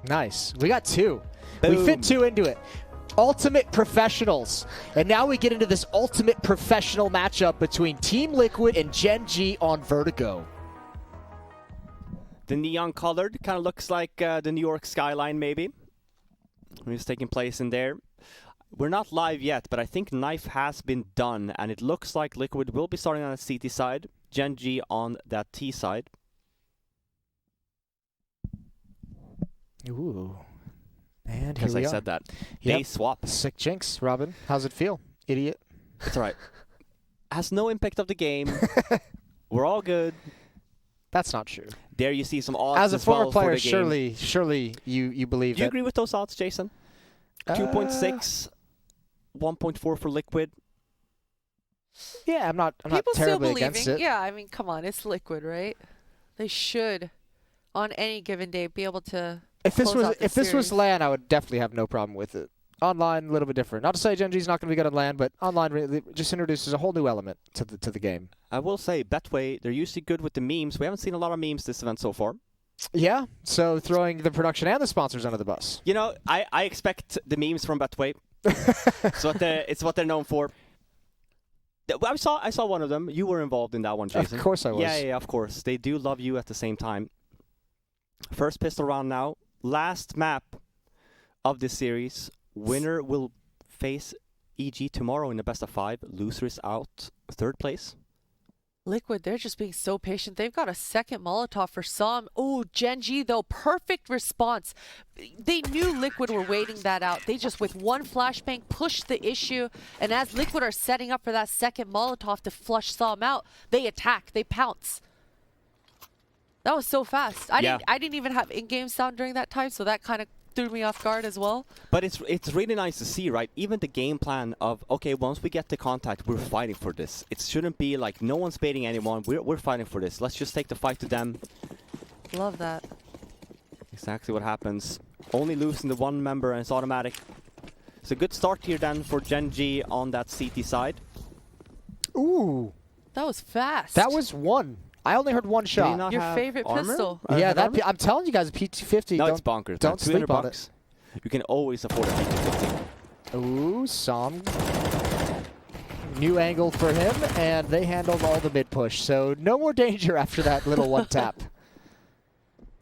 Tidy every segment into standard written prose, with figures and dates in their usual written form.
Nice. We got 2. Boom. We fit 2 into it. Ultimate professionals. And now we get into this ultimate professional matchup between Team Liquid and Gen G on Vertigo. The neon colored kind of looks like the New York skyline, maybe. It's taking place in there. We're not live yet, but I think Knife has been done, and it looks like Liquid will be starting on the CT side, Gen G on that T side. Ooh. And Because here we I are. said that. Yep. They swap. Sick jinx, Robin. How's it feel? Idiot. It's all right. Has no impact of the game. We're all good. That's not true. There you see some odds As a former well player, for the game. surely you believe Do you that. agree with those odds, Jason? 2.6, 1.4 for Liquid. Yeah, I'm not People still terribly believing. against it. Yeah, I mean, come on, it's Liquid, right? They should, on any given day, be able to. If this was series. LAN, I would definitely have no problem with it. Online, a little bit different. Not to say Gen G's not going to be good at LAN, but online really just introduces a whole new element to the game. I will say, Betway, they're usually good with the memes. We haven't seen a lot of memes this event so far. Yeah, so throwing the production and the sponsors under the bus. You know, I expect the memes from Betway. It's what they're known for. I saw one of them. You were involved in that one, Jason. Of course I was. Yeah, of course. They do love you at the same time. First pistol round now. Last map of this series. Winner will face EG tomorrow in the best of 5. Loser is out. 3rd place. Liquid, they're just being so patient. They've got a second Molotov for some. Oh, Gen G, though, perfect response. They knew Liquid were waiting that out. They just, with one flashbang, pushed the issue. And as Liquid are setting up for that second Molotov to flush Psalm out, they attack, they pounce. That was so fast. I didn't even have in-game sound during that time, so that kind of threw me off guard as well. But it's really nice to see, right? Even the game plan of, okay, once we get to contact, we're fighting for this. It shouldn't be like no one's baiting anyone. We're fighting for this. Let's just take the fight to them. Love that. Exactly what happens. Only losing the one member and it's automatic. It's a good start here then for Gen G on that CT side. Ooh. That was fast. That was one. I only heard one shot. Your favorite pistol. Yeah, I'm telling you guys, a P250. No, it's bonkers. Don't sleep on $200. You can always afford a P250. Ooh, some new angle for him, and they handled all the mid push. So no more danger after that little one tap.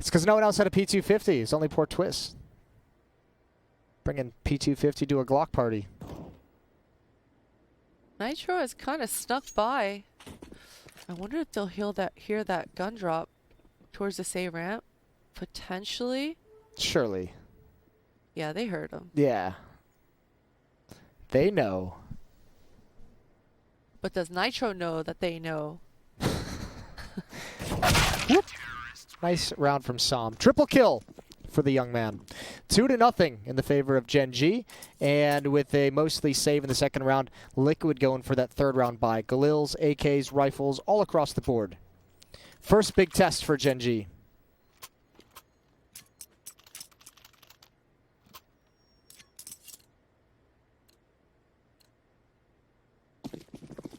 It's because no one else had a P250. It's only poor Twist. Bringing P250 to a Glock party. Nitro has kind of snuck by. I wonder if they'll hear that gun drop towards the A ramp. Potentially. Surely. Yeah, they heard him. Yeah. They know. But does Nitro know that they know? Whoop. Nice round from Som. Triple kill for the young man. 2-0 in the favor of Gen G. And with a mostly save in the second round, Liquid going for that third round buy. Galils, AKs, rifles, all across the board. First big test for Gen G.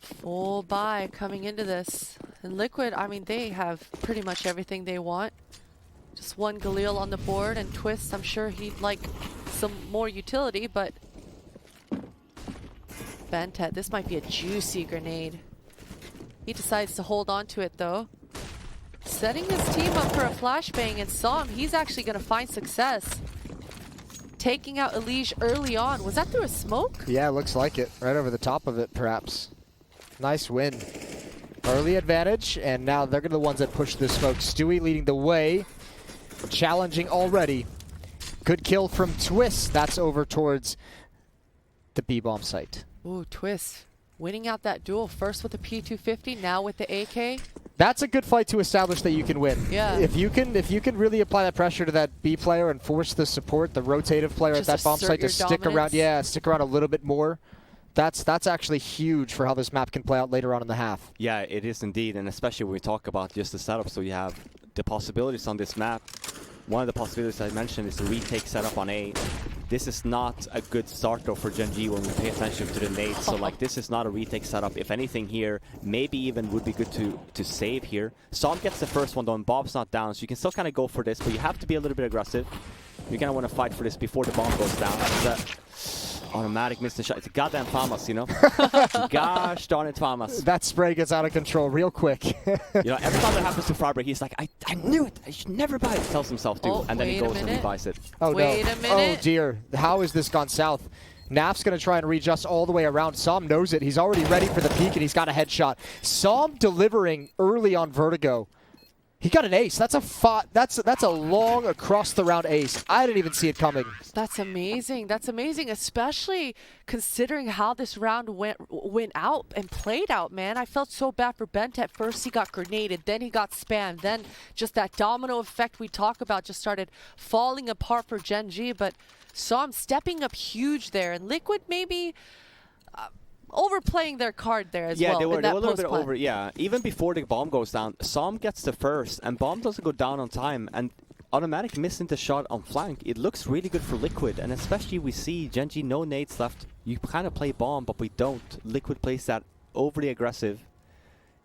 Full buy coming into this. And Liquid, I mean, they have pretty much everything they want. Just one Galil on the board, and Twist, I'm sure he'd like some more utility, but Bentet, this might be a juicy grenade. He decides to hold on to it though. Setting his team up for a flashbang, and Som, he's actually gonna find success. Taking out Elige early on. Was that through a smoke? Yeah, looks like it. Right over the top of it, perhaps. Nice win. Early advantage, and now they're gonna be the ones that push the smoke. Stewie leading the way. Challenging already. Good kill from Twist. That's over towards the B-bomb site. Ooh, Twist. Winning out that duel first with the P250, now with the AK. That's a good fight to establish that you can win. Yeah. If you can really apply that pressure to that B player and force the support, the rotative player Just at that bomb site to assert your stick around. dominance. Yeah, stick around a little bit more. That's actually huge for how this map can play out later on in the half. Yeah, it is indeed, and especially when we talk about just the setup. So you have the possibilities on this map. One of the possibilities I mentioned is the retake setup on A. This is not a good start though for Gen G when we pay attention to the nades. So like this is not a retake setup. If anything here, maybe even would be good to save here. Som gets the first one though, and Bob's not down, so you can still kind of go for this, but you have to be a little bit aggressive. You're gonna want to fight for this before the bomb goes down. It's a automatic missed the shot. It's a goddamn FAMAS, you know? Gosh darn it, FAMAS. That spray gets out of control real quick. You know, every time that happens to Friberg, he's like, I knew it. I should never buy it. Tells himself to, and then he goes and he buys it. Oh, wait no. a minute. Oh, dear. How has this gone south? Naf's going to try and readjust all the way around. Som knows it. He's already ready for the peak, and he's got a headshot. Som delivering early on Vertigo. He got an ace. That's a long across the round ace. I didn't even see it coming. That's amazing. That's amazing, especially considering how this round went out and played out, man. I felt so bad for Bent. At first he got grenaded, then he got spammed, then just that domino effect we talk about just started falling apart for Gen G, but Som stepping up huge there, and Liquid maybe overplaying their card there as well. Yeah, they were a little bit post-plan. over. Yeah, even before the bomb goes down, Som gets the first, and bomb doesn't go down on time, and automatic missing the shot on flank. It looks really good for Liquid, and especially we see Gen G no nades left. You kind of play bomb, but we don't. Liquid plays that overly aggressive.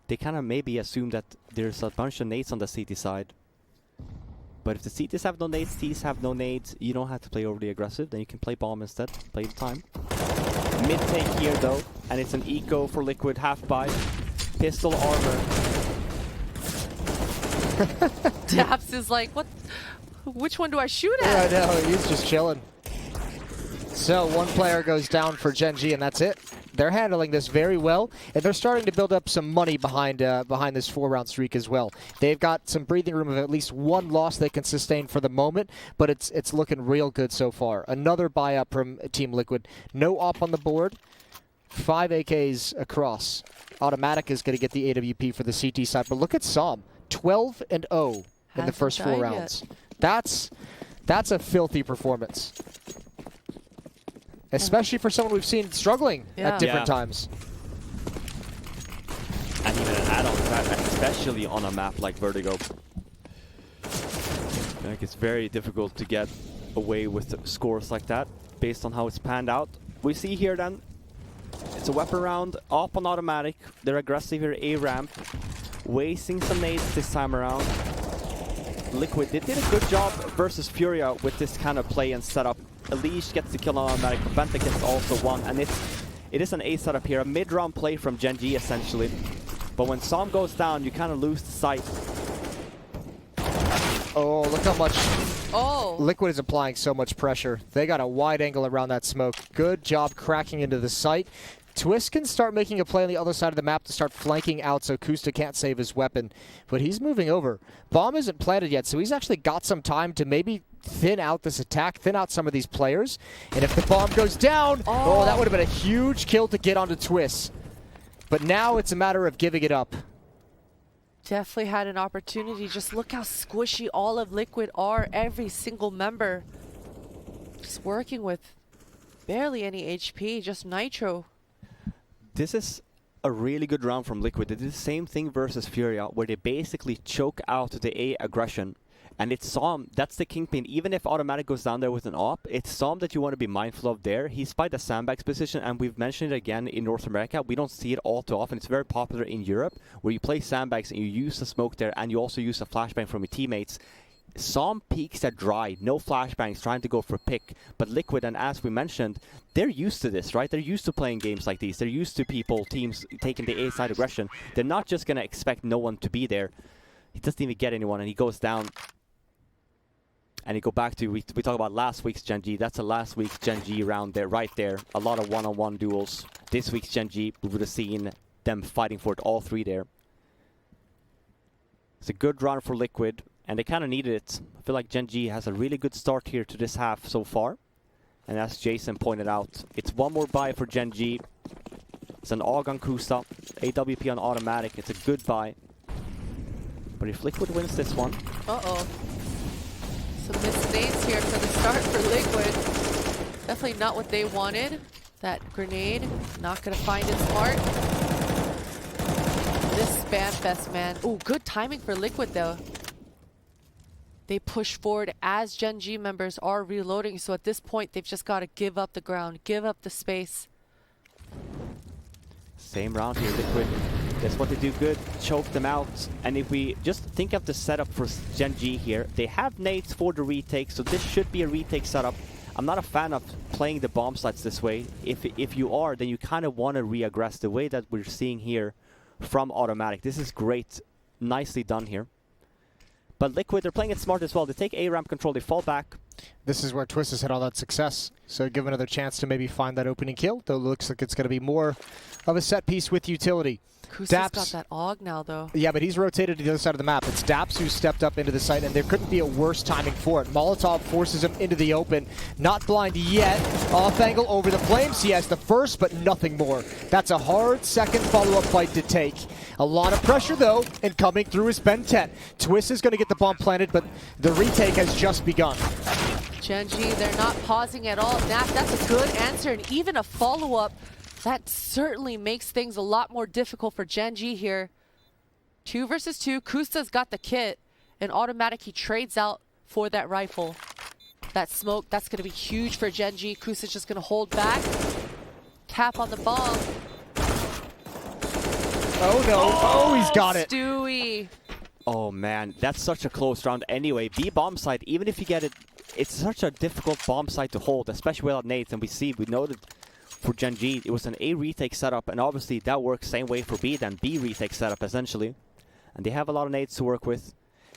They kind of maybe assume that there's a bunch of nades on the CT side. But if the CTs have no nades, Ts have no nades, you don't have to play overly aggressive. Then you can play bomb instead. Play the time. Mid take here though, and it's an eco for Liquid, half buy. Pistol armor. Daps is like, what? Which one do I shoot Yeah, at? I know. He's just chilling. So one player goes down for Gen G, and that's it. They're handling this very well, and they're starting to build up some money behind this 4-round streak as well. They've got some breathing room of at least one loss they can sustain for the moment, but it's looking real good so far. Another buy-up from Team Liquid. No op on the board. 5 AKs across. Automatic is going to get the AWP for the CT side, but look at Som. 12-0 in the Hasn't first 4 died rounds. That's a filthy performance. Especially for someone we've seen struggling at different times. And even an add-on to that, especially on a map like Vertigo. Like, it's very difficult to get away with scores like that, based on how it's panned out. We see here then, it's a weapon round, up on automatic. They're aggressive here, A ramp. Wasting some nades this time around. Liquid, they did a good job versus Furia with this kind of play and setup. Elish gets the kill on automatic, Benta gets also one, and it is an A setup here, a mid-round play from Gen G essentially. But when Som goes down, you kind of lose the sight. Oh, look how much Oh. Liquid is applying so much pressure. They got a wide angle around that smoke. Good job cracking into the site. Twist can start making a play on the other side of the map to start flanking out so Kusta can't save his weapon. But he's moving over. Bomb isn't planted yet, so he's actually got some time to maybe thin out this attack, thin out some of these players. And if the bomb goes down, oh that would have been a huge kill to get onto Twist. But now it's a matter of giving it up. Definitely had an opportunity. Just look how squishy all of Liquid are. Every single member just working with barely any HP, just nitro. This is a really good round from Liquid. They did the same thing versus Furia, where they basically choke out the A aggression. And it's Som, that's the kingpin. Even if automatic goes down there with an op, it's Som that you want to be mindful of there. He's by the sandbags position, and we've mentioned it again in North America. We don't see it all too often. It's very popular in Europe, where you play sandbags and you use the smoke there, and you also use a flashbang from your teammates. Som peaks at dry, no flashbangs, trying to go for pick. But Liquid, and as we mentioned, they're used to this, right? They're used to playing games like these. They're used to teams taking the A side aggression. They're not just going to expect no one to be there. He doesn't even get anyone, and he goes down. And you go back to, we talk about last week's Gen G. That's a last week's Gen G round there, right there. A lot of one-on-one duels. This week's Gen G, we would have seen them fighting for it, all three there. It's a good round for Liquid, and they kind of needed it. I feel like Gen G has a really good start here to this half so far. And as Jason pointed out, it's one more buy for Gen G. It's an AUG on Kusta, AWP on automatic. It's a good buy. But if Liquid wins this one... Uh-oh. Some missed nades here for the start for Liquid. Definitely not what they wanted. That grenade, not going to find its mark. This spam fest, man. Oh, good timing for Liquid, though. They push forward as Gen G members are reloading, so at this point, they've just got to give up the ground, give up the space. Same round here, Liquid That's what they do good, choke them out. And if we just think of the setup for Gen G here, they have nades for the retake, so this should be a retake setup. I'm not a fan of playing the bomb sites this way. If you are, then you kind of want to re-aggress the way that we're seeing here from Automatic. This is great, nicely done here. But Liquid, they're playing it smart as well. They take A ramp control, they fall back. This is where Twist has had all that success. So give another chance to maybe find that opening kill, though it looks like it's going to be more of a set piece with utility. Kusa's Daps got that AUG now, though. Yeah, but he's rotated to the other side of the map. It's Daps who stepped up into the site, and there couldn't be a worse timing for it. Molotov forces him into the open. Not blind yet. Off angle over the flames. He has the first, but nothing more. That's a hard second follow-up fight to take. A lot of pressure, though, and coming through is Ben 10. Twist is going to get the bomb planted, but the retake has just begun. Gen G, they're not pausing at all. That's a good answer, and even a follow-up. That certainly makes things a lot more difficult for Gen G here. 2 versus 2. Kusta's got the kit, and Automatic, he trades out for that rifle. That smoke, that's going to be huge for Gen G. Kusta's just going to hold back. Tap on the bomb. Oh, no. Oh, he's got it. Stewie. Oh, man. That's such a close round anyway. B bomb site, even if you get it, it's such a difficult bomb site to hold, especially without nades. And we noted for Gen G, it was an A retake setup, and obviously that works same way for B than B retake setup, essentially. And they have a lot of nades to work with.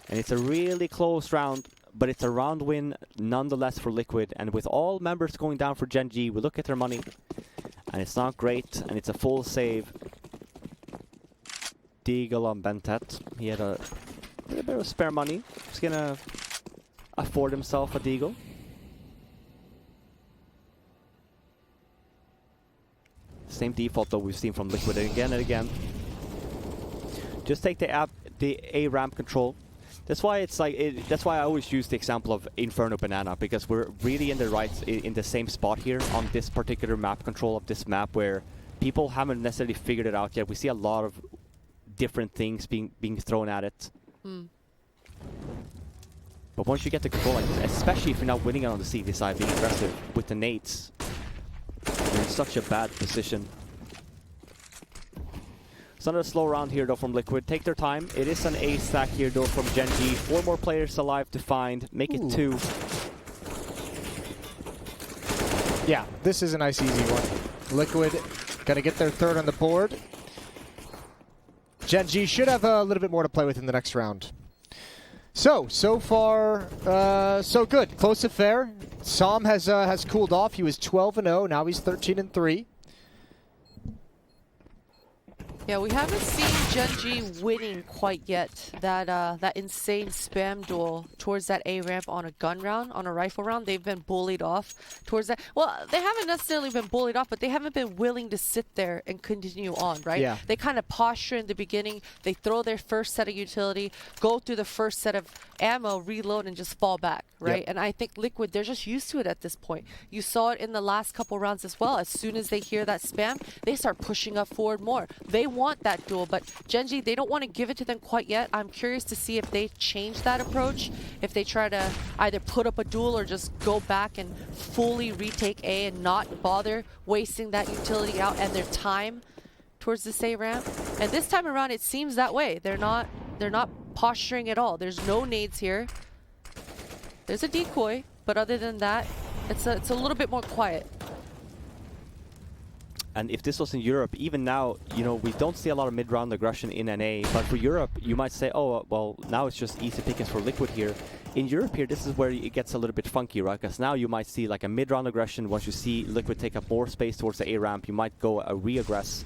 And it's a really close round, but it's a round win nonetheless for Liquid. And with all members going down for Gen G, we look at their money, and it's not great, and it's a full save. Deagle on Bentet. He had a little bit of spare money. He's gonna afford himself a Deagle. Same default though we've seen from Liquid again and again. Just take the A ramp control. That's why it's like that's why I always use the example of Inferno Banana, because we're really in the same spot here on this particular map control of this map, where people haven't necessarily figured it out yet. We see a lot of different things being thrown at it. But once you get the control like this, especially if you're not winning it on the CD side, being aggressive with the nades, you're in such a bad position. It's another slow round here though from Liquid. Take their time. It is an A stack here though from Gen G. 4 more players alive to find. Make it 2. Yeah, this is a nice easy one. Liquid gonna get their third on the board. Gen G should have a little bit more to play with in the next round. So far, so good. Close affair. Sam has cooled off. He was 12-0. Now he's 13-3. Yeah, we haven't seen Gen G winning quite yet. That insane spam duel towards that A ramp on a gun round, on a rifle round. They've been bullied off towards that. Well, they haven't necessarily been bullied off, but they haven't been willing to sit there and continue on, right? Yeah. They kind of posture in the beginning. They throw their first set of utility, go through the first set of ammo, reload, and just fall back, right? Yep. And I think Liquid, they're just used to it at this point. You saw it in the last couple rounds as well. As soon as they hear that spam, they start pushing up forward more. They want that duel, but Gen G, they don't want to give it to them quite yet. I'm curious to see if they change that approach, if they try to either put up a duel or just go back and fully retake A and not bother wasting that utility out and their time towards this A ramp. And this time around, it seems that way. They're not posturing at all. There's no nades here. There's a decoy, but other than that, it's a little bit more quiet. And if this was in Europe, even now, you know, we don't see a lot of mid-round aggression in NA. But for Europe, you might say, oh, well, now it's just easy pickings for Liquid here. In Europe here, this is where it gets a little bit funky, right? Because now you might see like a mid-round aggression. Once you see Liquid take up more space towards the A ramp, you might go a re-aggress.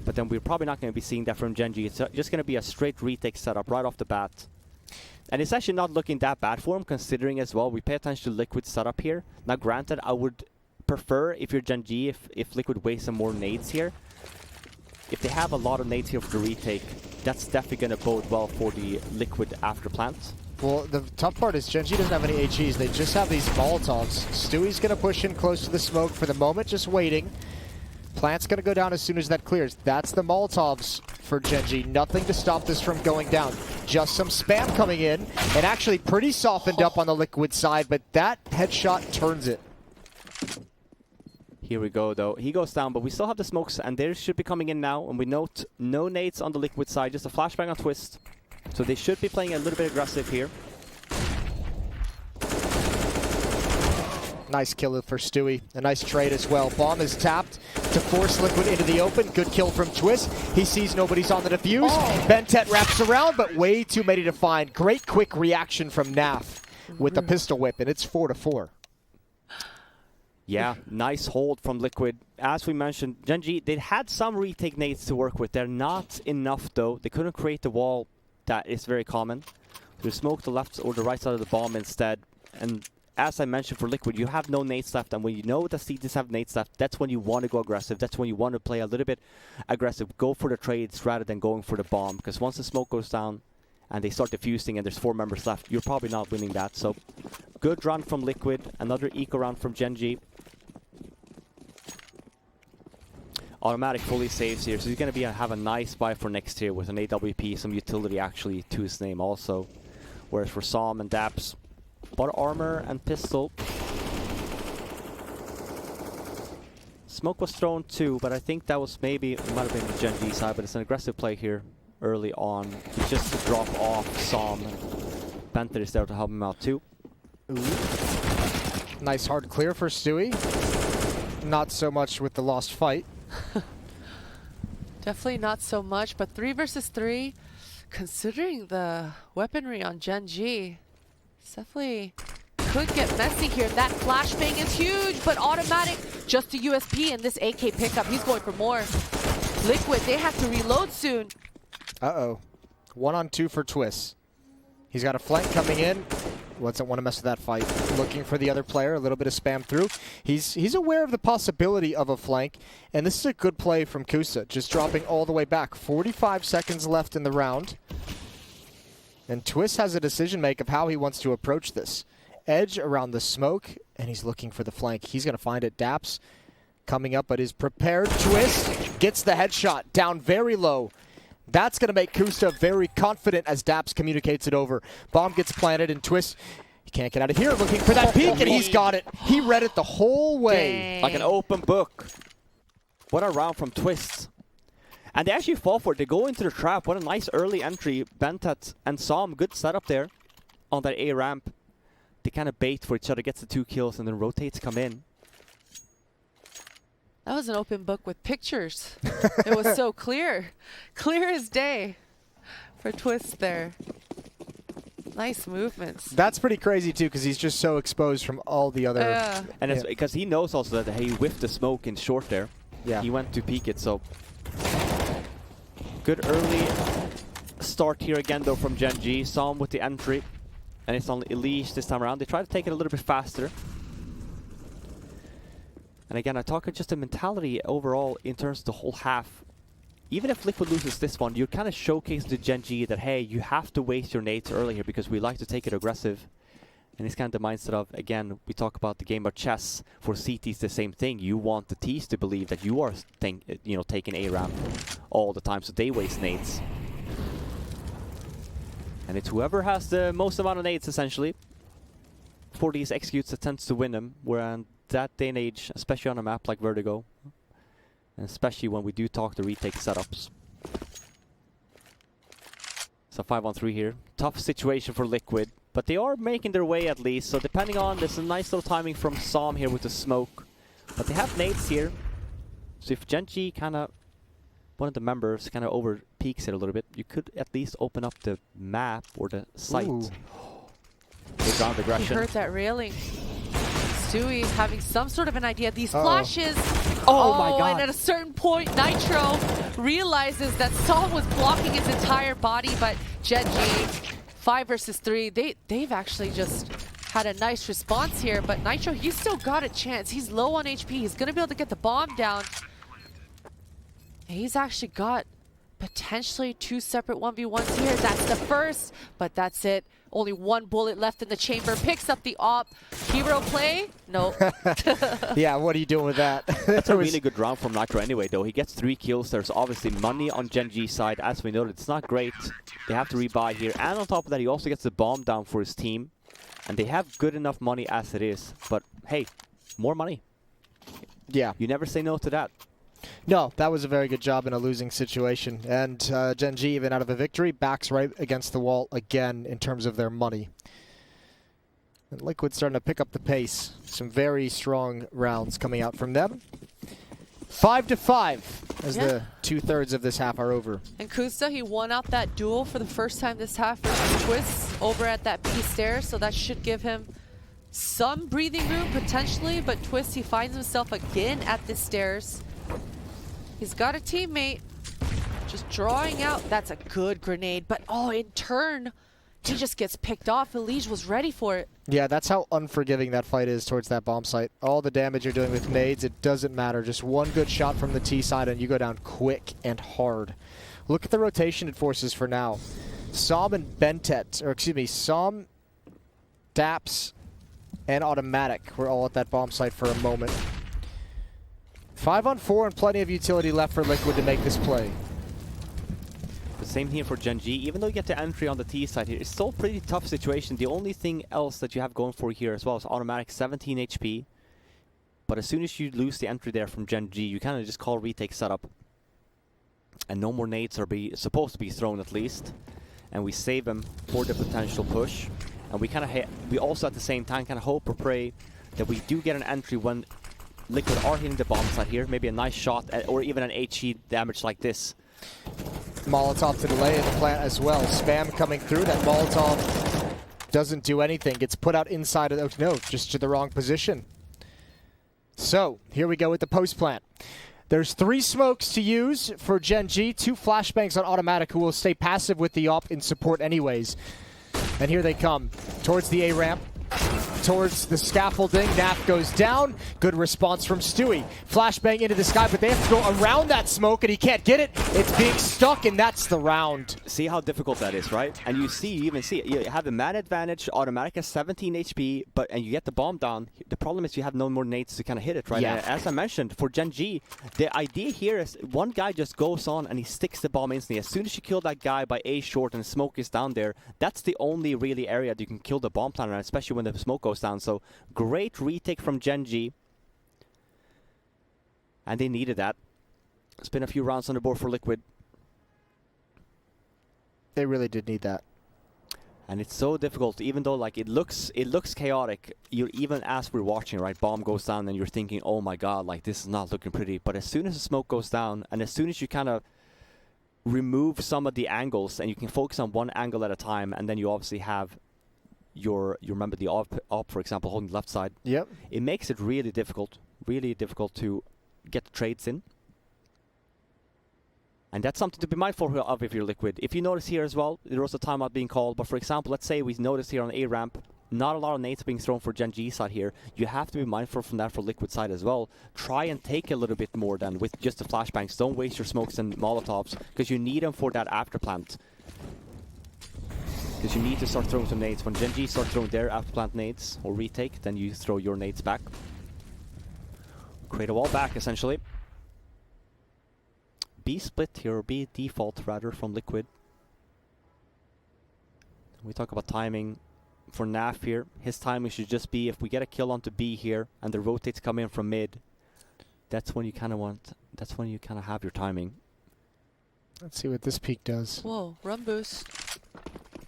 But then we're probably not going to be seeing that from Gen G. It's just going to be a straight retake setup right off the bat. And it's actually not looking that bad for him, considering as well, we pay attention to Liquid's setup here. Now, granted, I would prefer, if you're Gen G, if Liquid wastes some more nades here. If they have a lot of nades here for the retake, that's definitely going to bode well for the Liquid after plant. Well, the tough part is Gen G doesn't have any HEs. They just have these Molotovs. Stewie's going to push in close to the smoke for the moment, just waiting. Plant's going to go down as soon as that clears. That's the Molotovs for Gen G. Nothing to stop this from going down. Just some spam coming in, and actually pretty softened up on the Liquid side, but that headshot turns it. Here we go, though. He goes down, but we still have the smokes, and they should be coming in now. And we note no nades on the Liquid side, just a flashbang on Twist. So they should be playing a little bit aggressive here. Nice kill for Stewie. A nice trade as well. Bomb is tapped to force Liquid into the open. Good kill from Twist. He sees nobody's on the defuse. Bentet wraps around, but way too many to find. Great quick reaction from Naf with the pistol whip, and it's 4-4. Yeah, nice hold from Liquid. As we mentioned, Gen.G, they had some retake nades to work with. They're not enough, though. They couldn't create the wall that is very common. They smoke the left or the right side of the bomb instead. And as I mentioned for Liquid, you have no nades left. And when you know the CTs have nades left, that's when you want to go aggressive. That's when you want to play a little bit aggressive. Go for the trades rather than going for the bomb. Because once the smoke goes down and they start defusing and there's 4 members left, you're probably not winning that. So good run from Liquid. Another eco round from Gen.G. Automatic fully saves here, so he's going to have a nice buy for next year with an AWP, some utility actually to his name also. Whereas for Som and Daps, but armor and pistol. Smoke was thrown too, but I think that was maybe, it might have been the Gen.G side, but it's an aggressive play here early on. It's just to drop off Som. Panther is there to help him out too. Ooh. Nice hard clear for Stewie. Not so much with the lost fight. Definitely not so much, but 3 versus 3, considering the weaponry on Gen.G, definitely could get messy here. That flashbang is huge, but automatic, just a USP in this AK pickup. He's going for more. Liquid, they have to reload soon. Uh-oh. 1-on-2 for Twist. He's got a flank coming in. Doesn't want to mess with that fight. Looking for the other player, a little bit of spam through. He's aware of the possibility of a flank, and this is a good play from Kusa, just dropping all the way back. 45 seconds left in the round. And Twist has a decision make of how he wants to approach this. Edge around the smoke, and he's looking for the flank. He's going to find it. Daps coming up, but is prepared. Twist gets the headshot down very low. That's going to make Kusa very confident as Daps communicates it over. Bomb gets planted, and Twist, he can't get out of here. Looking for that peek, and he's got it. He read it the whole way. Dang. Like an open book. What a round from Twist. And they actually fall for it. They go into the trap. What a nice early entry. Bentet and Som, good setup there on that A ramp. They kind of bait for each other, gets the 2 kills, and then rotates come in. That was an open book with pictures. It was so clear. Clear as day for Twist there. Nice movements. That's pretty crazy, too, because he's just so exposed from all the other... And it's because he knows also that he whiffed the smoke in short there. Yeah. He went to peek it, so... Good early start here again, though, from Gen.G. Som with the entry. And it's on Elise this time around. They try to take it a little bit faster. And again, I talk just the mentality overall in terms of the whole half. Even if Liquid loses this one, you kind of showcase to Gen.G that, hey, you have to waste your nades early here because we like to take it aggressive. And it's kind of the mindset of, again, we talk about the game of chess. For CTs, the same thing. You want the Ts to believe that you are taking A ramp all the time, so they waste nades. And it's whoever has the most amount of nades, essentially, for these executes that tends to win them. We're in that day and age, especially on a map like Vertigo, and especially when we do talk the retake setups. So 5-on-3 here. Tough situation for Liquid, but they are making their way at least. So depending on, there's a nice little timing from Som here with the smoke. But they have nades here. So if Gen.G kind of, one of the members kind of over peaks it a little bit, you could at least open up the map or the site. Good round aggression. He heard that railing. Stewie having some sort of an idea. These flashes. Oh my God. And at a certain point, Nitro realizes that Som was blocking his entire body, but Gen.G, 5 versus 3, they've actually just had a nice response here, but Nitro, he's still got a chance. He's low on HP. He's going to be able to get the bomb down. He's actually got potentially 2 separate 1v1s here. That's the first, but that's it. Only 1 bullet left in the chamber. Picks up the op. Hero play? No. Yeah, what are you doing with that? That's a really good round from Nitro anyway, though. He gets 3 kills. There's obviously money on Gen.G side. As we noted, it's not great. They have to rebuy here. And on top of that, he also gets the bomb down for his team. And they have good enough money as it is. But hey, more money. Yeah. You never say no to that. No, that was a very good job in a losing situation. And Gen G, even out of a victory, backs right against the wall again in terms of their money. And Liquid starting to pick up the pace. Some very strong rounds coming out from them. 5-5 as the 2/3 of this half are over. And Kusta, he won out that duel for the first time this half versus Twist over at that B stairs, so that should give him some breathing room potentially, but Twist, he finds himself again at the stairs. He's got a teammate just drawing out. That's a good grenade, but oh, in turn, he just gets picked off. Elige was ready for it. Yeah, that's how unforgiving that fight is towards that bomb site. All the damage you're doing with nades, it doesn't matter. Just one good shot from the T side and you go down quick and hard. Look at the rotation it forces for now. Som and Bentet, or excuse me, Som, Daps, and Automatic were all at that bomb site for a moment. 5-on-4 and plenty of utility left for Liquid to make this play. The same here for Gen G. Even though you get the entry on the T side here, it's still a pretty tough situation. The only thing else that you have going for here as well is Automatic 17 HP. But as soon as you lose the entry there from Gen G, you kind of just call retake setup. And no more nades are supposed to be thrown at least. And we save them for the potential push. And we kind of we also at the same time kind of hope or pray that we do get an entry when Liquid are hitting the bomb side here. Maybe a nice shot or even an HE damage like this. Molotov to delay in the plant as well. Spam coming through. That Molotov doesn't do anything. Gets put out inside of the... No, just to the wrong position. So, here we go with the post plant. There's 3 smokes to use for Gen G. 2 flashbangs on Automatic, who will stay passive with the op in support anyways. And here they come. Towards the A ramp. Towards the scaffolding. Naf goes down. Good response from Stewie. Flashbang into the sky, but they have to go around that smoke, and he can't get it. It's being stuck, and that's the round. See how difficult that is, right? And you even see it. You have the man advantage. Automatic has 17 HP, and you get the bomb down. The problem is you have no more nades to kind of hit it, right? Yeah. And as I mentioned, for Gen G, the idea here is one guy just goes on and he sticks the bomb instantly. As soon as you kill that guy by A short and smoke is down there, that's the only really area that you can kill the bomb planner, especially when the smoke goes down. So great retake from Gen G. And they needed that. It's been a few rounds on the board for Liquid. They really did need that. And it's so difficult, even though like it looks chaotic. You even as we're watching, right, bomb goes down and you're thinking, oh my god, like this is not looking pretty. But as soon as the smoke goes down and as soon as you kind of remove some of the angles and you can focus on one angle at a time, and then you obviously have you remember the op, for example, holding the left side. Yep. It makes it really difficult to get the trades in. And that's something to be mindful of if you're Liquid. If you notice here as well, there was a timeout being called. But for example, let's say we noticed here on A ramp, not a lot of nades being thrown for Gen G side here. You have to be mindful from that for Liquid side as well. Try and take a little bit more than with just the flashbangs. Don't waste your smokes and Molotovs, because you need them for that after plant. Because you need to start throwing some nades. When Gen G start throwing their after plant nades or retake, then you throw your nades back. Create a wall back, essentially. B split here, or B default rather, from Liquid. We talk about timing for Naf here. His timing should just be if we get a kill onto B here and the rotates come in from mid. That's when you kind of have your timing. Let's see what this peak does. Whoa, run boost.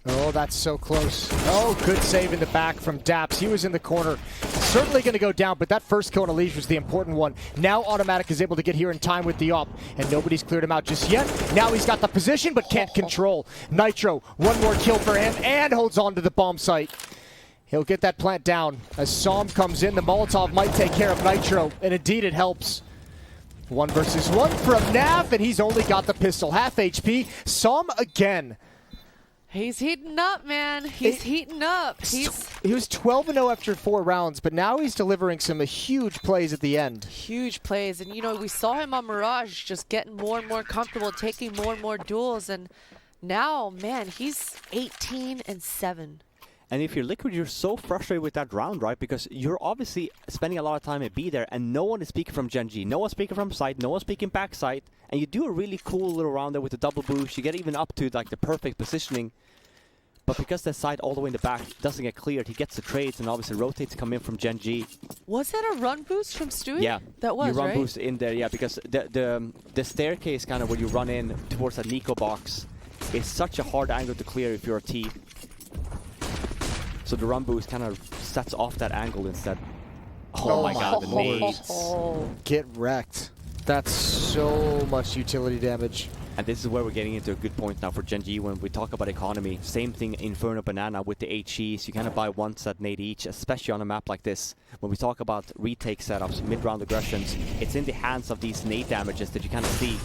Oh, that's so close. Oh, good save in the back from Daps. He was in the corner. Certainly going to go down, but that first kill on Elige was the important one. Now Automatic is able to get here in time with the op, and nobody's cleared him out just yet. Now he's got the position, but can't control. Nitro, one more kill for him, and holds on to the bomb site. He'll get that plant down. As Som comes in, the Molotov might take care of Nitro, and indeed it helps. 1 versus 1 from Nav, and he's only got the pistol. Half HP. Som again. He's heating up, man. He's heating up. He was 12-0 after 4 rounds, but now he's delivering some huge plays at the end. Huge plays. And, you know, we saw him on Mirage just getting more and more comfortable, taking more and more duels. And now, man, he's 18-7. And if you're Liquid, you're so frustrated with that round, right? Because you're obviously spending a lot of time at B there, and no one is speaking from Gen G. No one's speaking from side, no one's speaking back side. And you do a really cool little round there with the double boost. You get even up to like the perfect positioning. but because the side all the way in the back doesn't get cleared, he gets the trades and obviously rotates to come in from Gen G. Was that a run boost from Stewie? Yeah, that was, you run right? boost in there, yeah, because the staircase kind of where you run in towards that Nico box is such a hard angle to clear if you're a T. So the run boost kind of sets off that angle instead. Oh my god, the nades. Get wrecked. That's so much utility damage. And this is where we're getting into a good point now for Gen G when we talk about economy. Same thing Inferno Banana with the HEs. You kind of buy one set nade each, especially on a map like this. When we talk about retake setups, mid-round aggressions, it's in the hands of these nade damages that you kind of see.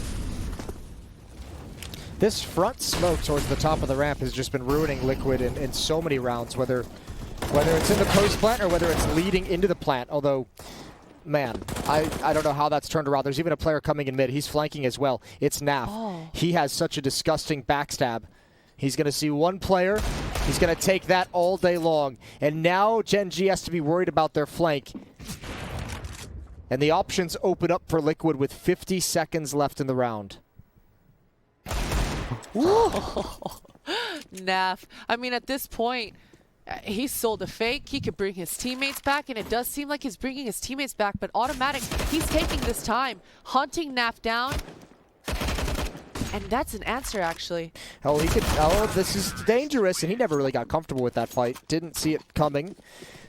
This front smoke towards the top of the ramp has just been ruining Liquid in so many rounds, whether it's in the post plant or whether it's leading into the plant. Although, man, I don't know how that's turned around. There's even a player coming in mid. He's flanking as well. It's Naf. Oh. He has such a disgusting backstab. He's going to see one player. He's going to take that all day long. And now Gen G has to be worried about their flank. And the options open up for Liquid with 50 seconds left in the round. Naf. I mean, at this point, he sold a fake. He could bring his teammates back, and it does seem like he's bringing his teammates back, but Automatic, he's taking this time, hunting Naf down. And that's an answer, actually. Oh, he could. Oh, this is dangerous, and he never really got comfortable with that fight. Didn't see it coming.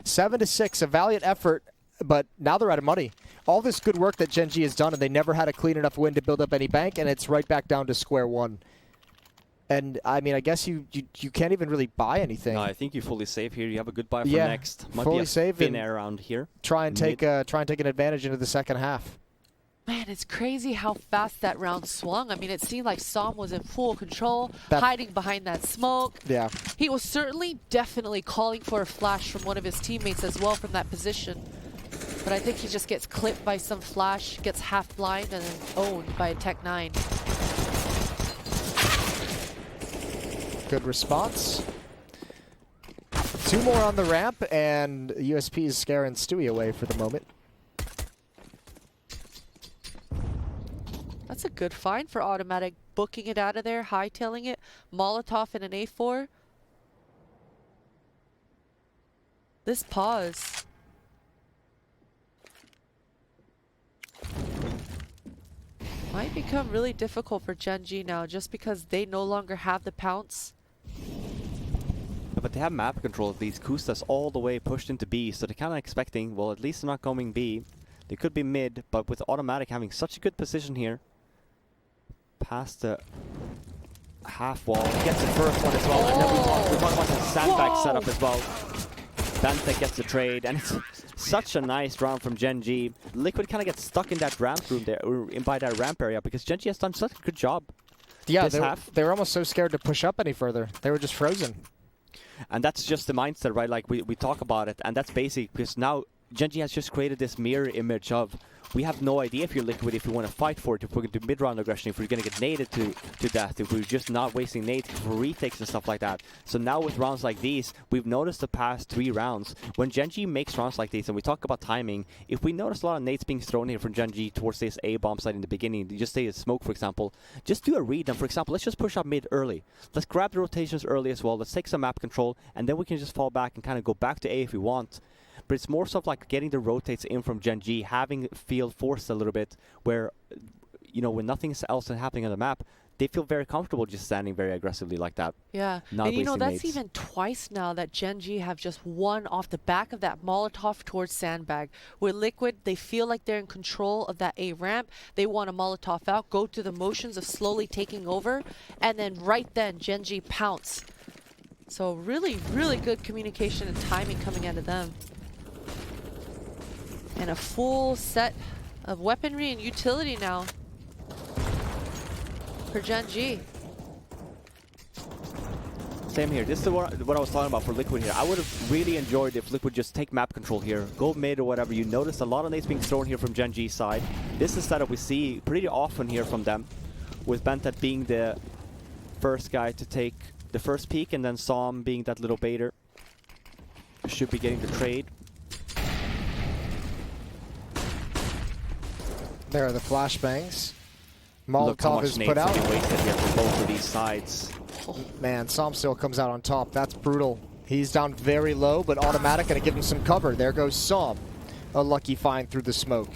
7-6, a valiant effort, but now they're out of money. All this good work that Gen G has done, and they never had a clean enough win to build up any bank, and it's right back down to square one. And, I mean, I guess you can't even really buy anything. No, I think you're fully safe here. You have a good buy for Yeah, next. Might fully be a safe thin and air around here. Try and take an advantage into the second half. Man, it's crazy how fast that round swung. I mean, it seemed like Som was in full control, hiding behind that smoke. Yeah. He was certainly, definitely calling for a flash from one of his teammates as well from that position. But I think he just gets clipped by some flash, gets half blind, and then owned by a Tech 9. Good response. 2 more on the ramp, and USP is scaring Stewie away for the moment. That's a good find for Automatic, booking it out of there, hightailing it, Molotov in an A4. This pause. Might become really difficult for Gen G now just because they no longer have the pounce. But they have map control of these. Kusta's all the way pushed into B, so they're kind of expecting, well, at least they're not going B. They could be mid, but with Automatic having such a good position here, past the half wall, gets the first one as well, and then we talk about the sandbag setup as well. Bantec gets the trade, and it's such a nice round from Gen G. Liquid kind of gets stuck in that ramp room there, or in by that ramp area, because Gen G has done such a good job. Yeah, they were almost so scared to push up any further. They were just frozen. And that's just the mindset, right? Like we talk about it, and that's basic, because now Gen G has just created this mirror image of, we have no idea if you're Liquid, if you want to fight for it, if we're going to do mid-round aggression, if we're going to get naded to death, if we're just not wasting nades for retakes and stuff like that. So now with rounds like these, we've noticed the past 3 rounds, when Gen G makes rounds like these, and we talk about timing, if we notice a lot of nades being thrown here from Gen G towards this A-bomb site in the beginning, you just say it's smoke, for example, just do a read, and for example, let's just push up mid early. Let's grab the rotations early as well, let's take some map control, and then we can just fall back and kind of go back to A if we want. But it's more so like getting the rotates in from Gen G, having field forced a little bit, where, you know, when nothing else is happening on the map, they feel very comfortable just standing very aggressively like that. Yeah, and you know, that's nades. even twice now that Gen G have just won off the back of that Molotov towards Sandbag. Where Liquid, they feel like they're in control of that A ramp. They want a Molotov out, go through the motions of slowly taking over, and then right then, Gen G pounce. So really, really good communication and timing coming out of them. And a full set of weaponry and utility now for Gen G. Same here. This is what I was talking about for Liquid here. I would have really enjoyed if Liquid just take map control here, go mid or whatever. You notice a lot of nades being thrown here from Gen G's side. This is setup we see pretty often here from them, with Bentet being the first guy to take the first peek, and then Som being that little baiter. Should be getting the trade. There are the flashbangs. Look how Molotov much is nades put out. have been wasted here from both of these sides. Man, Som still comes out on top. That's brutal. He's down very low, but Automatic going to give him some cover. There goes Som. A lucky find through the smoke.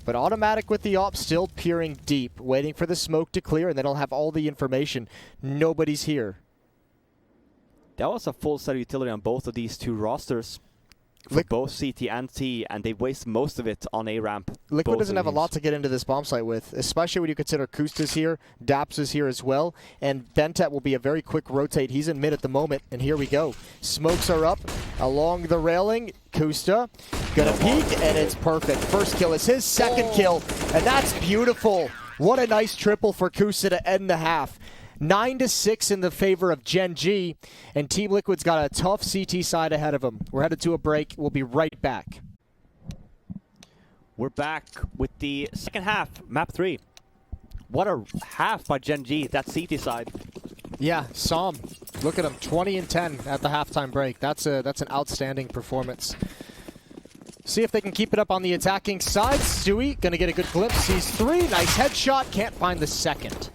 But Automatic with the op still peering deep, waiting for the smoke to clear, and then he'll have all the information. Nobody's here. That was a full set of utility on both of these two rosters. For both CT and T, and they waste most of it on A ramp. Liquid doesn't have a lot to get into this bomb site with, especially when you consider Kusta's here, Daps is here as well, and Bentet will be a very quick rotate. He's in mid at the moment, and here we go. Smokes are up along the railing. Kusta gonna peek, and it's perfect. First kill is his, second kill, and that's beautiful. What a nice triple for Kusta to end the half. 9-6 in the favor of Gen G, and Team Liquid's got a tough CT side ahead of them. We're headed to a break. We'll be right back. We're back with the second half, map 3. What a half by Gen G, that CT side. Yeah, Som, look at him, 20 and 10 at the halftime break. That's an outstanding performance. See if they can keep it up on the attacking side. Stewie gonna get a good glimpse. Sees 3, nice headshot, can't find the second.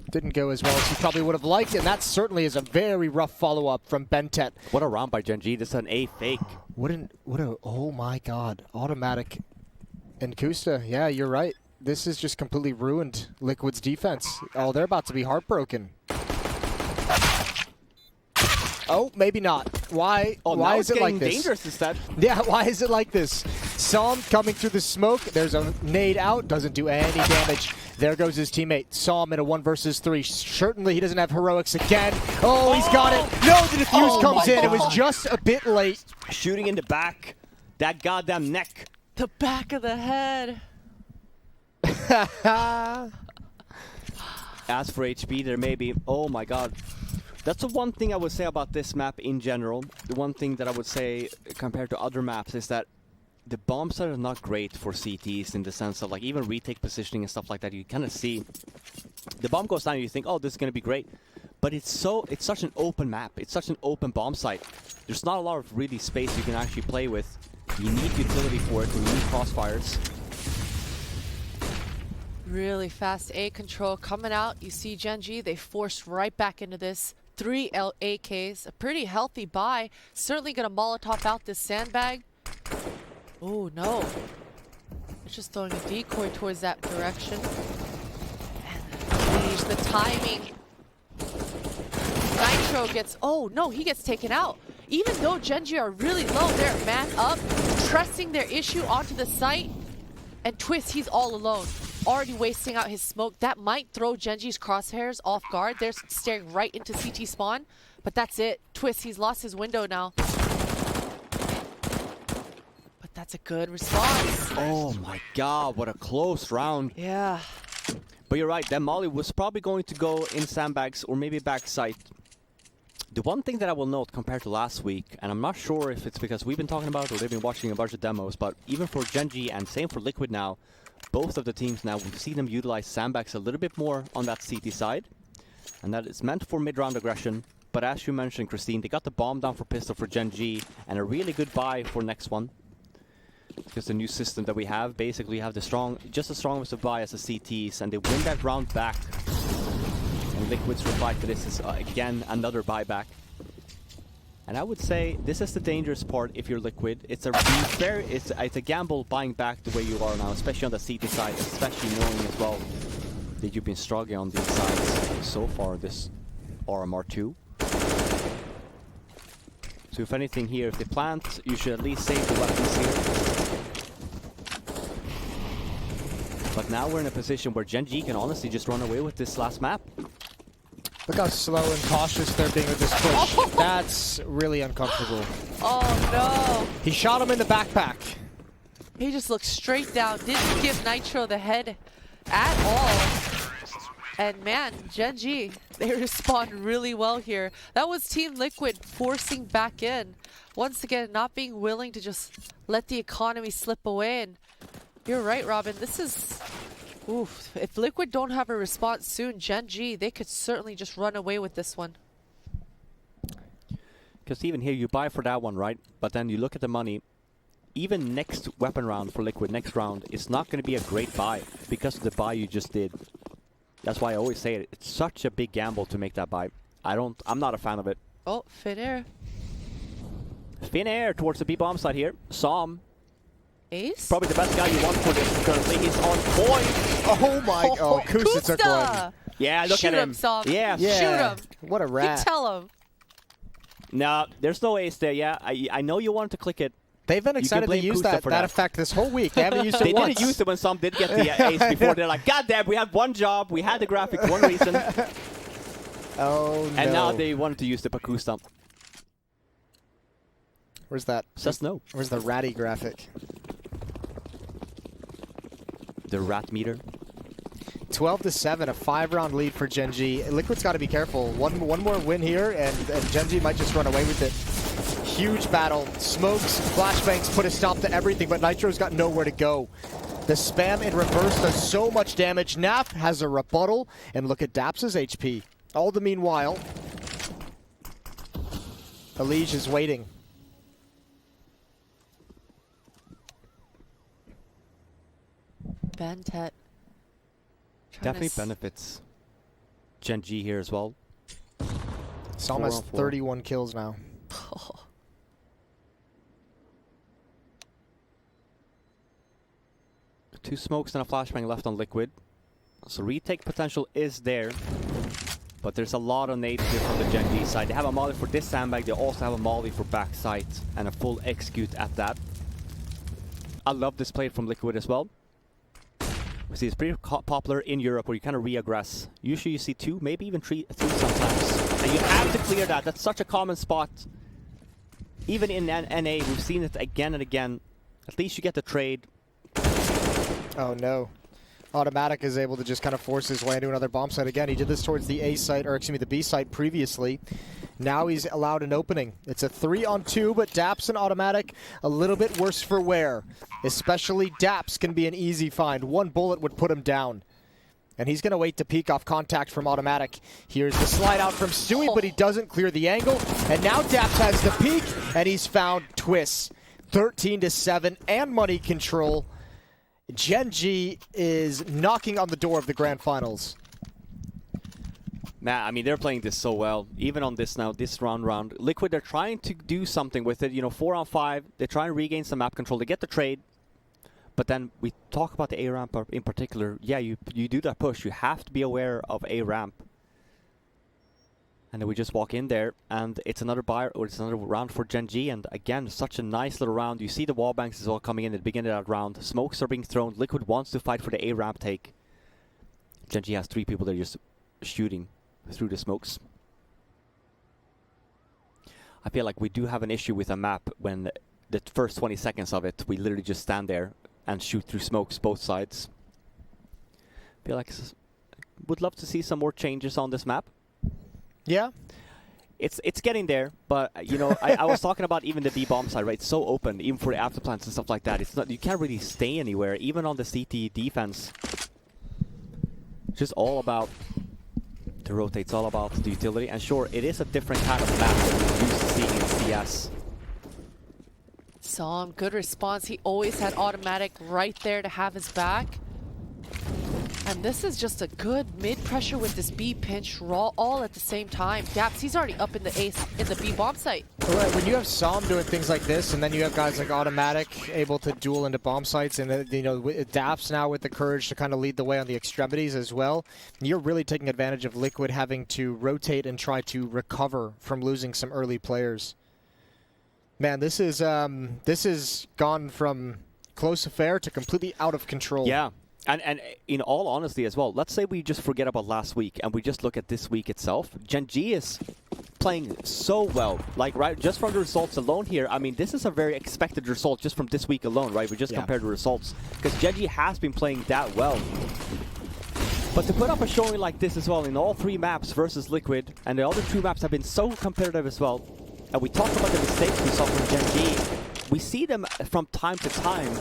Didn't go as well as he probably would have liked, and that certainly is a very rough follow-up from Bentet. What a round by Gen G. This is an A fake. Oh my god. Automatic and Kusta. Yeah, you're right. This has just completely ruined Liquid's defense. Oh, they're about to be heartbroken. Oh, maybe not. Why? Oh, why now is it like this? Dangerous instead. Yeah, why is it like this? Som coming through the smoke. There's a nade out. Doesn't do any damage. There goes his teammate. Som in a 1 versus 3. Certainly he doesn't have heroics again. Oh, he's got it. No, the defuse comes in. It was just a bit late. Shooting in the back. That goddamn neck. The back of the head. As for HP, there may be... Oh my god. That's the one thing I would say about this map in general. The one thing that I would say compared to other maps is that the bomb sites are not great for CTs in the sense of like even retake positioning and stuff like that. You kind of see the bomb goes down and you think, oh, this is going to be great. But it's such an open map. It's such an open bomb site. There's not a lot of really space you can actually play with. You need utility for it, and you need crossfires. Really fast A control coming out. You see Gen G, they forced right back into this. 3 AKs, a pretty healthy buy. Certainly gonna Molotov out this sandbag. Oh no. It's just throwing a decoy towards that direction. And the timing. Nitro gets, oh no, he gets taken out. Even though Gen G are really low, they're man up, pressing their issue onto the site. And Twist, he's all alone. Already wasting out his smoke. That might throw Gen G's crosshairs off guard. They're staring right into CT spawn. But that's it. Twist, he's lost his window now. But that's a good response. Oh my god, what a close round. Yeah. But you're right, that Molly was probably going to go in sandbags or maybe backside. The one thing that I will note compared to last week, and I'm not sure if it's because we've been talking about it or they've been watching a bunch of demos, but even for Gen G and same for Liquid now, both of the teams now, we've seen them utilize sandbags a little bit more on that CT side. And that is meant for mid-round aggression. But as you mentioned, Christine, they got the bomb down for pistol for Gen G, and a really good buy for next one. Because the new system that we have, basically have the just as strong as a buy as the CTs, and they win that round back. And Liquid's reply to this is, again, another buyback. And I would say this is the dangerous part if you're Liquid. It's a gamble buying back the way you are now, especially on the CT side, especially knowing as well that you've been struggling on these sides so far this RMR2. So if anything here, if they plant, you should at least save the weapons here. But now we're in a position where Gen G can honestly just run away with this last map. Look how slow and cautious they're being with this push. That's really uncomfortable. Oh no. He shot him in the backpack. He just looked straight down. Didn't give Nitro the head at all. And man, Gen G, they respond really well here. That was Team Liquid forcing back in. Once again, not being willing to just let the economy slip away. And you're right, Robin. This is... Oof. If Liquid don't have a response soon, Gen G, they could certainly just run away with this one. Because even here, you buy for that one, right? But then you look at the money. Even next weapon round for Liquid, next round, is not going to be a great buy because of the buy you just did. That's why I always say it. It's such a big gamble to make that buy. I'm not a fan of it. Oh, Finnair. Finnair towards the B-bomb side here. Som. Ace? Probably the best guy you want for this currently. He's on point. Oh my, oh, Kusa took one. Yeah, look Shoot at him. him, Som. Yeah. Shoot him. What a rat. You tell him. No, there's no ace there. Yeah, I know you wanted to click it. They've been excited to use that effect this whole week. They haven't used it They once. didn't use it when Som did get the ace before. They're like, God damn, we had one job. We had the graphics, one reason. Oh, no. And now they wanted to use the Paku stump. Where's that? Says no. Where's the ratty graphic? The rat meter. 12-7, a 5-round lead for Gen G. Liquid's got to be careful. One more win here, and Gen G might just run away with it. Huge battle. Smokes, flashbangs put a stop to everything, but Nitro's got nowhere to go. The spam in reverse does so much damage. Naf has a rebuttal, and look at Daps's HP. All the meanwhile, Elige is waiting. Bentet. Definitely benefits Gen G here as well. Som has 31 kills now. Two smokes and a flashbang left on Liquid. So retake potential is there. But there's a lot of nades here from the Gen G side. They have a molly for this sandbag. They also have a molly for backside. And a full execute at that. I love this play from Liquid as well. We see it's pretty popular in Europe where you kind of re-aggress. Usually you see two, maybe even three sometimes. And you have to clear that. That's such a common spot. Even in NA, we've seen it again and again. At least you get the trade. Oh no. Automatic is able to just kind of force his way into another bomb site again. He did this towards the A site, or excuse me, the B site previously. Now he's allowed an opening. It's a 3-on-2, but Daps and Automatic a little bit worse for wear. Especially Daps can be an easy find. One bullet would put him down. And he's going to wait to peek off contact from Automatic. Here's the slide out from Stewie, but he doesn't clear the angle. And now Daps has the peek, and he's found Twists. 13-7 and money control. Gen G is knocking on the door of the grand finals. Man, I mean, they're playing this so well. Even on this now, this round. Liquid, they're trying to do something with it. You know, 4-on-5. They try and regain some map control. They get the trade. But then we talk about the A ramp in particular. Yeah, you do that push. You have to be aware of A ramp. And then we just walk in there, and it's another buy, or it's another round for Gen G. And again, such a nice little round. You see the wall banks is all coming in at the beginning of that round. Smokes are being thrown. Liquid wants to fight for the A ramp take. Gen G has 3 people there just shooting through the smokes. I feel like we do have an issue with a map when the first 20 seconds of it, we literally just stand there and shoot through smokes both sides. I feel like would love to see some more changes on this map. Yeah. It's getting there, but you know, I was talking about even the B-bomb side, right? It's so open, even for the afterplants and stuff like that. It's not, you can't really stay anywhere, even on the CT defense. It's just all about the rotate, it's all about the utility. And sure, it is a different kind of map that we're used to seeing in CS. Som, good response. He always had Automatic right there to have his back. And this is just a good mid-pressure with this B pinch raw all at the same time. Daps, he's already up in the ace in the B bomb site. Right, when you have Som doing things like this, and then you have guys like Automatic able to duel into bomb sites, and you know, Daps now with the courage to kind of lead the way on the extremities as well, you're really taking advantage of Liquid having to rotate and try to recover from losing some early players. Man, this is gone from close affair to completely out of control. Yeah. And in all honesty as well, let's say we just forget about last week and we just look at this week itself. Gen G is playing so well. Like, right, just from the results alone here, I mean, this is a very expected result just from this week alone, right? We just compared the results. Because Gen G has been playing that well. But to put up a showing like this as well in all 3 maps versus Liquid, and the other 2 maps have been so competitive as well, and we talked about the mistakes we saw from Gen G, we see them from time to time.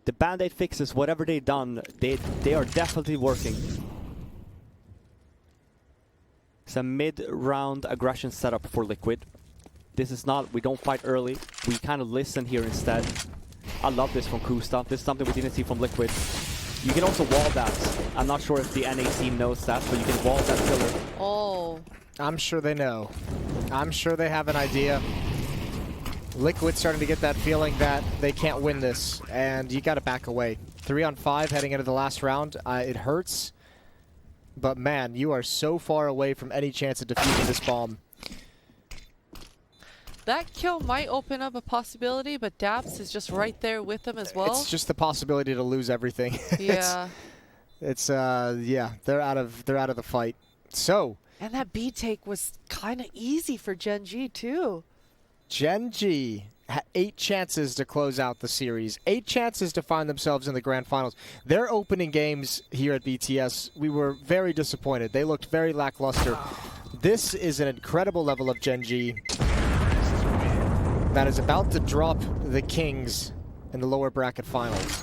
The band-aid fixes, whatever they've done, they are definitely working. It's a mid-round aggression setup for Liquid. This is not, we don't fight early. We kind of listen here instead. I love this from Kusta. This is something we didn't see from Liquid. You can also wall that. I'm not sure if the NA team knows that, but you can wall that pillar. Oh. I'm sure they know. I'm sure they have an idea. Liquid's starting to get that feeling that they can't win this, and you got to back away. 3-on-5 heading into the last round. It hurts, but man, you are so far away from any chance of defeating this bomb. That kill might open up a possibility, but Daps is just right there with them as well. It's just the possibility to lose everything. Yeah. Yeah, they're out of the fight. So. And that B take was kind of easy for Gen G too. Gen G had 8 chances to close out the series, 8 chances to find themselves in the grand finals. Their opening games here at BTS, we were very disappointed. They looked very lackluster. This is an incredible level of Gen G that is about to drop the Kings in the lower bracket finals.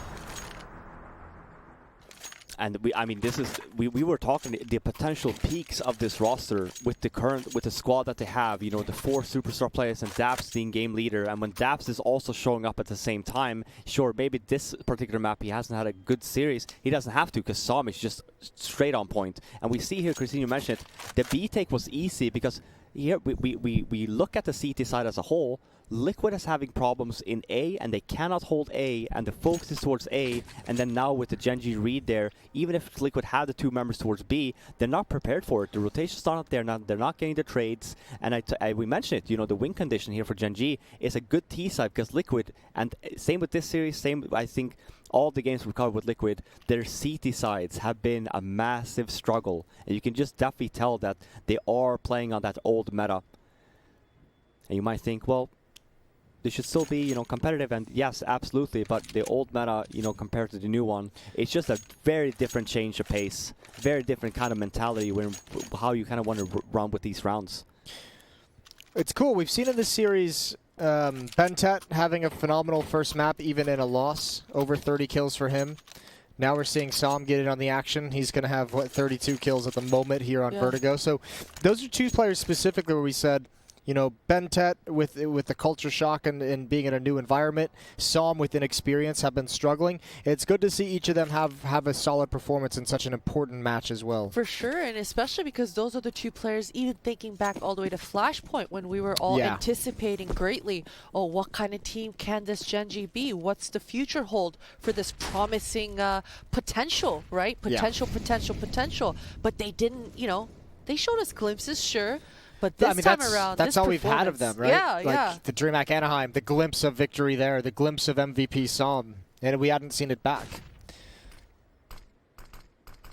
And we were talking the potential peaks of this roster with the squad that they have, you know, the 4 superstar players and Daps being game leader. And when Daps is also showing up at the same time, sure, maybe this particular map he hasn't had a good series. He doesn't have to, because Sam is just straight on point. And we see here, Christine, you mentioned it, the B take was easy because here we look at the CT side as a whole. Liquid is having problems in A, and they cannot hold A, and the focus is towards A. And then now with the Gen G read there, even if Liquid have the 2 members towards B, they're not prepared for it. The rotation's not there, they're not getting the trades. And we mentioned it, you know, the win condition here for Gen G is a good T side because Liquid, and same with this series, same, I think, all the games we've covered with Liquid, their CT sides have been a massive struggle. And you can just definitely tell that they are playing on that old meta. And you might think, well, they should still be, you know, competitive, and yes, absolutely, but the old meta, you know, compared to the new one, it's just a very different change of pace, very different kind of mentality when how you kind of want to run with these rounds. It's cool. We've seen in this series Bentet having a phenomenal first map, even in a loss, over 30 kills for him. Now we're seeing Sam get in on the action. He's going to have, what, 32 kills at the moment here on Vertigo. So those are 2 players specifically where we said, you know, Bentet with the culture shock and being in a new environment, Sam with inexperience have been struggling. It's good to see each of them have a solid performance in such an important match as well. For sure, and especially because those are the 2 players, even thinking back all the way to Flashpoint when we were all anticipating greatly, oh, what kind of team can this Gen G be? What's the future hold for this promising potential, right? Potential. But they didn't, you know, they showed us glimpses, sure. But this time around, that's all we've had of them, right? Yeah, The DreamHack Anaheim, the glimpse of victory there, the glimpse of MVP Sam, and we hadn't seen it back.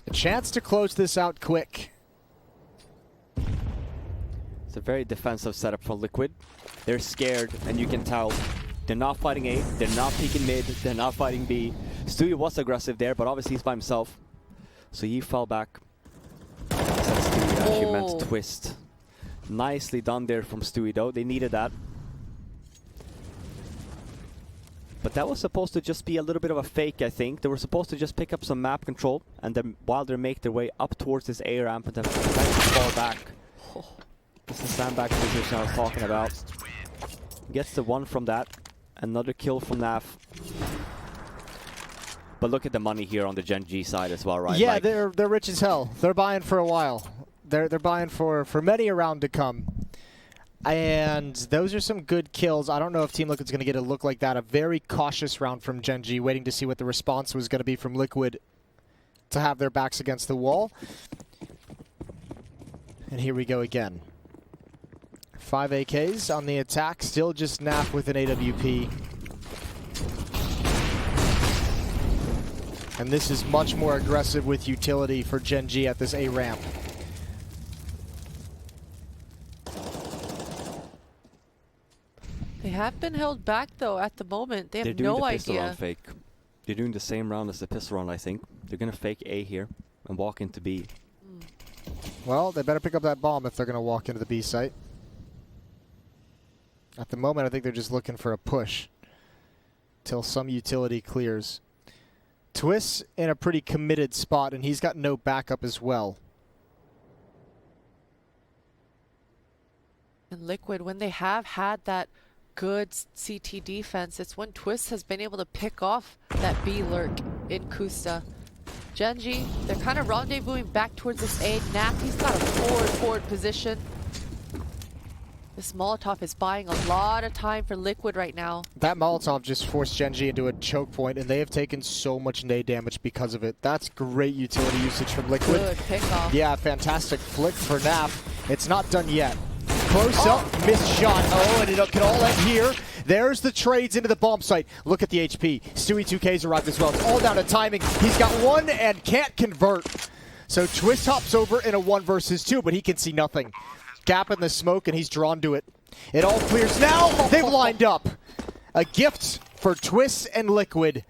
A chance to close this out quick. It's a very defensive setup for Liquid. They're scared, and you can tell. They're not fighting A, they're not peeking mid, they're not fighting B. Stewie was aggressive there, but obviously he's by himself. So he fell back. Stewie actually meant to twist. Nicely done there from Stewie, though. They needed that. But that was supposed to just be a little bit of a fake, I think. They were supposed to just pick up some map control, and then while they make their way up towards this A ramp and then fall back. This is the sandbag position I was talking about. Gets the 1 from that. Another kill from Naf. But look at the money here on the Gen G side as well, right? Yeah, like, they're rich as hell. They're buying for a while. They're buying for many a round to come. And those are some good kills. I don't know if Team Liquid's going to get a look like that. A very cautious round from Gen G, waiting to see what the response was going to be from Liquid to have their backs against the wall. And here we go again. 5 AKs on the attack. Still just Naf with an AWP. And this is much more aggressive with utility for Gen G at this A ramp. They have been held back, though, at the moment. They have no idea. They're doing the pistol round fake. They're doing the same round as the pistol round, I think. They're going to fake A here and walk into B. Well, they better pick up that bomb if they're going to walk into the B site. At the moment, I think they're just looking for a push till some utility clears. Twist's in a pretty committed spot, and he's got no backup as well. And Liquid, when they have had that good CT defense, it's when Twist has been able to pick off that B lurk in Kusta. Genji, they're kind of rendezvousing back towards this A. Nap, he's got a forward position. This Molotov is buying a lot of time for Liquid right now. That Molotov just forced Genji into a choke point, and they have taken so much nade damage because of it. That's great utility usage from Liquid. Good pickoff. Yeah, fantastic flick for Nap. It's not done yet. Close up, missed shot. Oh, and it can all end here. There's the trades into the bomb site. Look at the HP. Stewie 2K's arrived as well. It's all down to timing. He's got one and can't convert. So Twist hops over in a 1 versus 2, but he can see nothing. Gap in the smoke, and he's drawn to it. It all clears now. They've lined up. A gift for Twist and Liquid,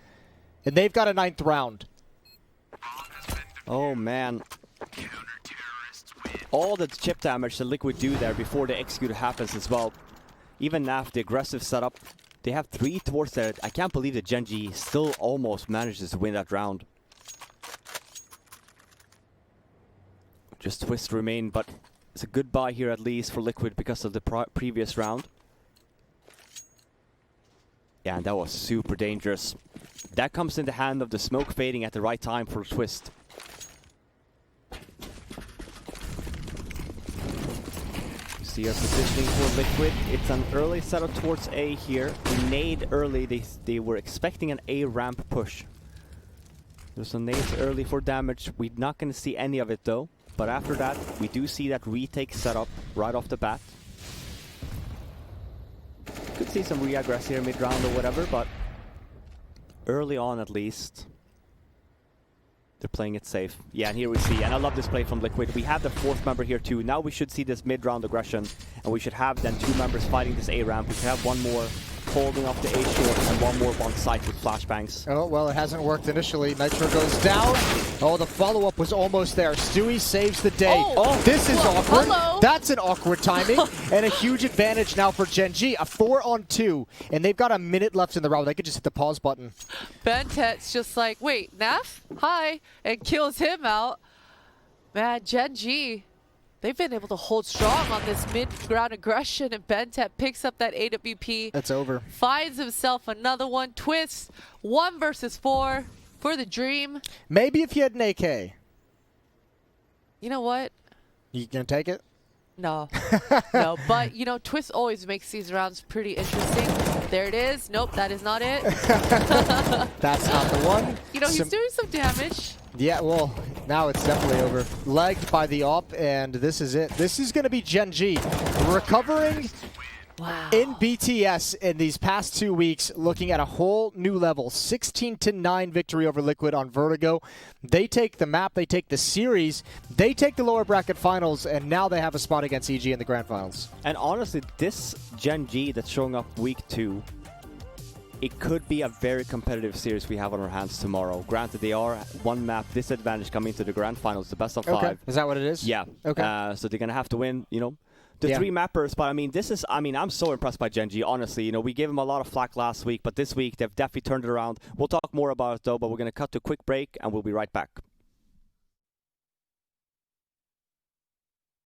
and they've got a 9th round. Oh, man. All the chip damage that Liquid do there before the execute happens as well. Even NAF, the aggressive setup, they have 3 towards there. I can't believe that Genji still almost manages to win that round. Just Twist remain, but it's a good buy here at least for Liquid because of the previous round. Yeah, and that was super dangerous. That comes in the hand of the smoke fading at the right time for Twist. See our positioning for Liquid. It's an early setup towards A here. We nade early. They were expecting an A ramp push. There's some nades early for damage. We're not going to see any of it though. But after that, we do see that retake setup right off the bat. Could see some re-aggress here mid-round or whatever, but early on at least, they're playing it safe. Yeah, and here we see, and I love this play from Liquid. We have the 4th member here too. Now we should see this mid-round aggression, and we should have then 2 members fighting this A ramp. We should have 1 more holding off the A short and 1 more on site with flashbangs. Oh, well, it hasn't worked initially. Nitro goes down. Oh, the follow-up was almost there. Stewie saves the day. Oh, this is awkward. Hello. That's an awkward timing. And a huge advantage now for Genji. A 4-on-2. And they've got a minute left in the round. They could just hit the pause button. Bentet's just like, wait, Naf? Hi. And kills him out. Man, Genji, they've been able to hold strong on this mid-ground aggression, and Bentet picks up that AWP. That's over. Finds himself another one. Twist, 1 versus 4 for the dream. Maybe if you had an AK. You know what? You gonna take it? No. No, but, you know, Twist always makes these rounds pretty interesting. There it is. Nope, that is not it. That's not the one. You know, he's doing some damage. Yeah, well, now it's definitely over. Legged by the op, and this is it. This is going to be Genji recovering in BTS in these past 2 weeks, looking at a whole new level. 16-9 victory over Liquid on Vertigo. They take the map, they take the series, they take the lower bracket finals, and now they have a spot against EG in the grand finals. And honestly, this Genji that's showing up week 2, it could be a very competitive series we have on our hands tomorrow. Granted, they are 1 map disadvantage coming to the grand finals, the best of 5. Okay. Is that what it is? Yeah. Okay. So they're going to have to win, you know, the 3 mappers. But I mean, I'm so impressed by Genji, honestly. You know, we gave them a lot of flack last week, but this week they've definitely turned it around. We'll talk more about it though, but we're going to cut to a quick break and we'll be right back.